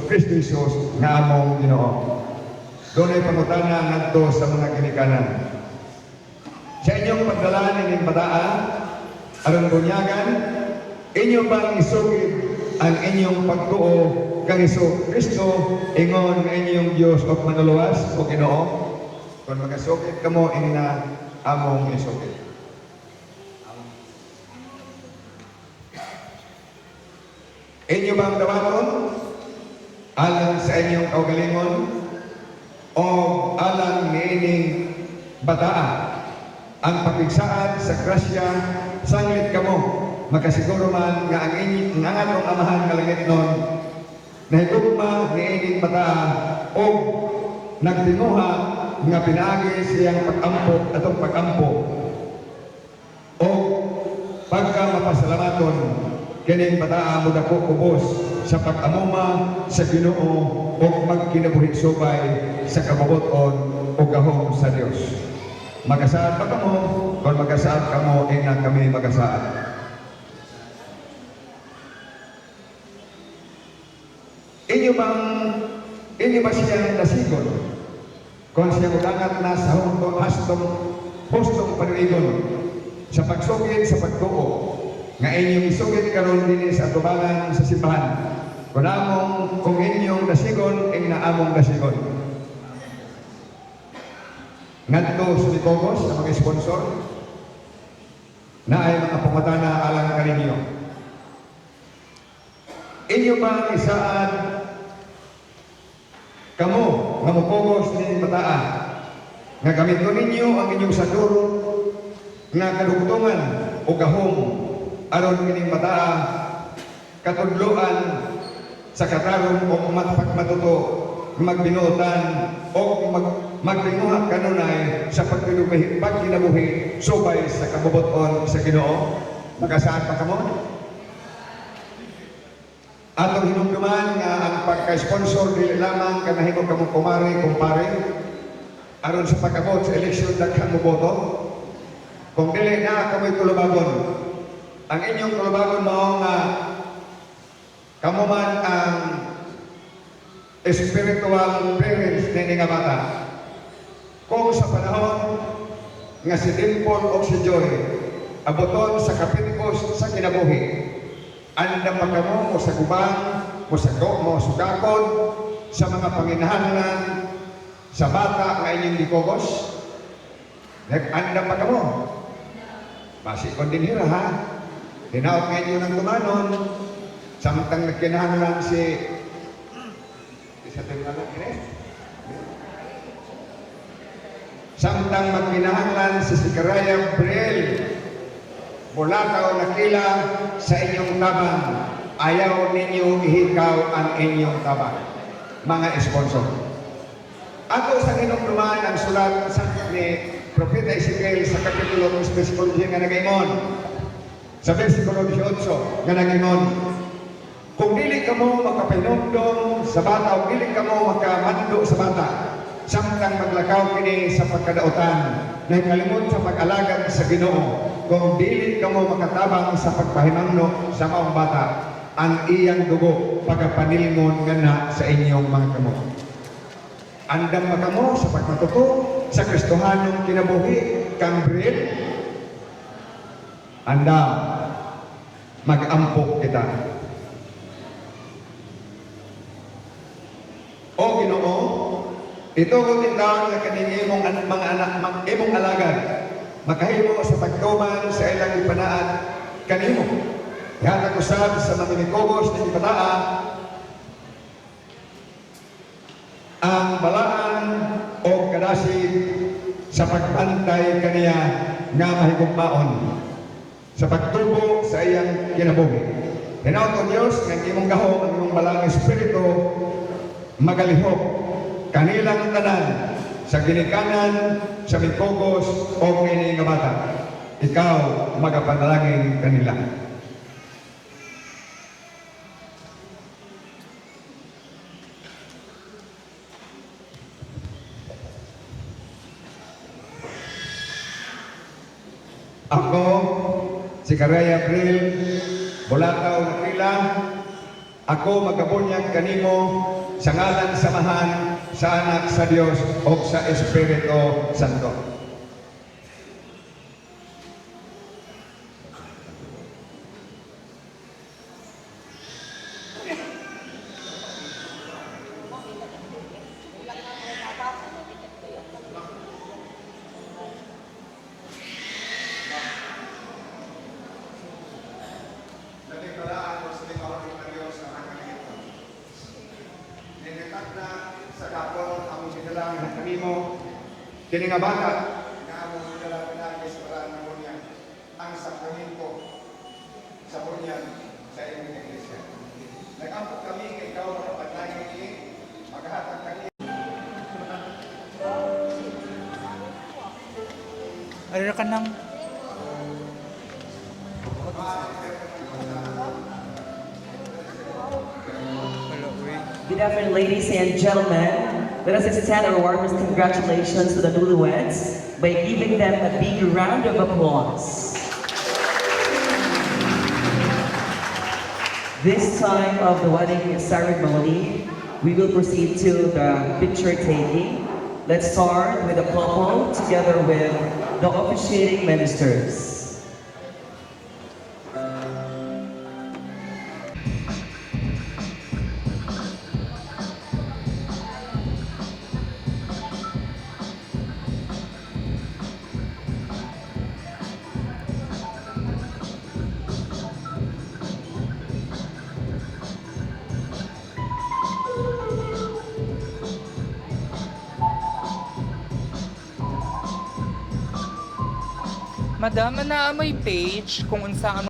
Kristo Jesus nga among Ginoo. Doon ay pangutana ngadto sa mga ginikanan. Sa inyong pagdalan ining bataan aron bunyagan, inyo bang isugid ang inyong pagtuo kang Hesus Kristo ingon nga inyong Dios o manuluwas o Ginoo? Kung magasugid kamo ina among isugid. Inyo bang dawaton alang sa inyong kaugalingon o alang niining bataan ang papigsaan sa grasya sanglit kamo makasiguro man nga ang atong amahan nga langit nun nahigugma niining bataan o nagtinguha nga pinaagi siyang pag-ampo atong pag-ampo o pagka mapasalamaton kining bataa mo dako kubos sa pag-amuma sa Ginoo o magkinabuhi subay sa kabubuton o gahom sa Dios. Magasaad pa kamo, kung magasaad kamo, ina kami magasaad. Inyo ba siyang nasigon? Kung siyang udangat na sa hustong panuigon, sa pagsugid sa pagtuo, nga inyong isugid karon dinhi sa atubangan sa simbahan. Kung inyong nasigon, ing naamong nasigon. Ngadto sa Mikogos sa mga sponsor na ay mga pumatana alang kaninyo. Inyo ba isaan kamo nga mupugos ni bataan nga gamiton ninyo ang inyong saduro nga kadugtungan o gahom aron kining bataa katudloan sa katarong o matuto magbinuotan o magtinguha kanunay sa pagkinabuhi subay sa kabubuton sa Ginoo. Magasaad pa kamo? Atong hinumduman nga ang pagka-sponsor dili lamang kanahimo kamo kumpare aron sa pagabot sa eleksyon daghang moboto. Kung dili na kamoy tulubagon, ang inyong tulubagon mao nga kamo man ang spiritual parents ni nga bata. Kung sa panahon nga si Dimple o si Joy aboton sa kapitikos sa kinabuhi, andam pa kamo mo sa guban, mo sugakon sa mga panginahanglan sa bata nga inyong gikogos. Nag-andam pa kamo. Masikon din hira ha. Tinaot nga inyo ng tumanon samtang nagkinahanglan si samtang magkinahanglan si Sicaraya Briel Bulakaw nakila sa inyong tabang, ayaw ninyo ihikaw ang inyong tabang, mga sponsor. Ato sa hinumduman ang sulat sa ni Propeta Ezekiel sa Kapitulo 2, versikulo 10 nga nagaingon, sa versikulo 18 nga nagaingon, kung dili ka mo makapanumdum sa bata o dili ka mo makamando sa bata, samtang maglakaw kini sa pagkadautan, na kalimot sa pag-alagad sa Ginoo, kung dili ka mo makatabang sa pagpahimangno sa maong bata, ang iyang dugo pagapanilngon nga na sa inyong mga kamo. Andam ba kamo sa pagmatuto sa Kristohanong kinabuhi kang Briel? Andam, mag-ampok kita. O Ginoo, ito kung tindahan nga kaning imong mga anak, imong alagad, makahimo sa pagtuman sa ilang ipanaan kanimo. Ihatag usab sa mga Mikogos na ipataa ang balaan o kadasig sa pagbantay kaniya nga mahigugmaon sa pagtubo sa iyang kinabuhi. Tinaw to Diyos ng imong gahom ang imong balang espiritu magalihok kanilang tanan sa ginikanan sa Mikogos o kini nga bata. Ikaw magapanalangin kanila. Ako, si Sicaraya Briel Bulakaw nakila, Ako magabunyag kanimo sa ngalan samahan sa anak sa Dios o sa Espiritu Santo. Nalikalaan mo sa limawang ng Diyos ang aking ito. Ninitak na sa kapon ang sinalang ng kanimo, kini nga bata, nga among sinalang pinagis para ng bunyan, ang sakramento sa bunyan sa inyong iglesia. Nag-ampot kami kay ikaw makapaglaing ini, maghahatag kami. Ano ka nang? Good afternoon, ladies and gentlemen. Let us extend our warmest congratulations to the newlyweds by giving them a big round of applause. This time of the wedding ceremony, we will proceed to the picture taking. Let's start with the couple together with the officiating ministers. Madam, na may page kung unsa ang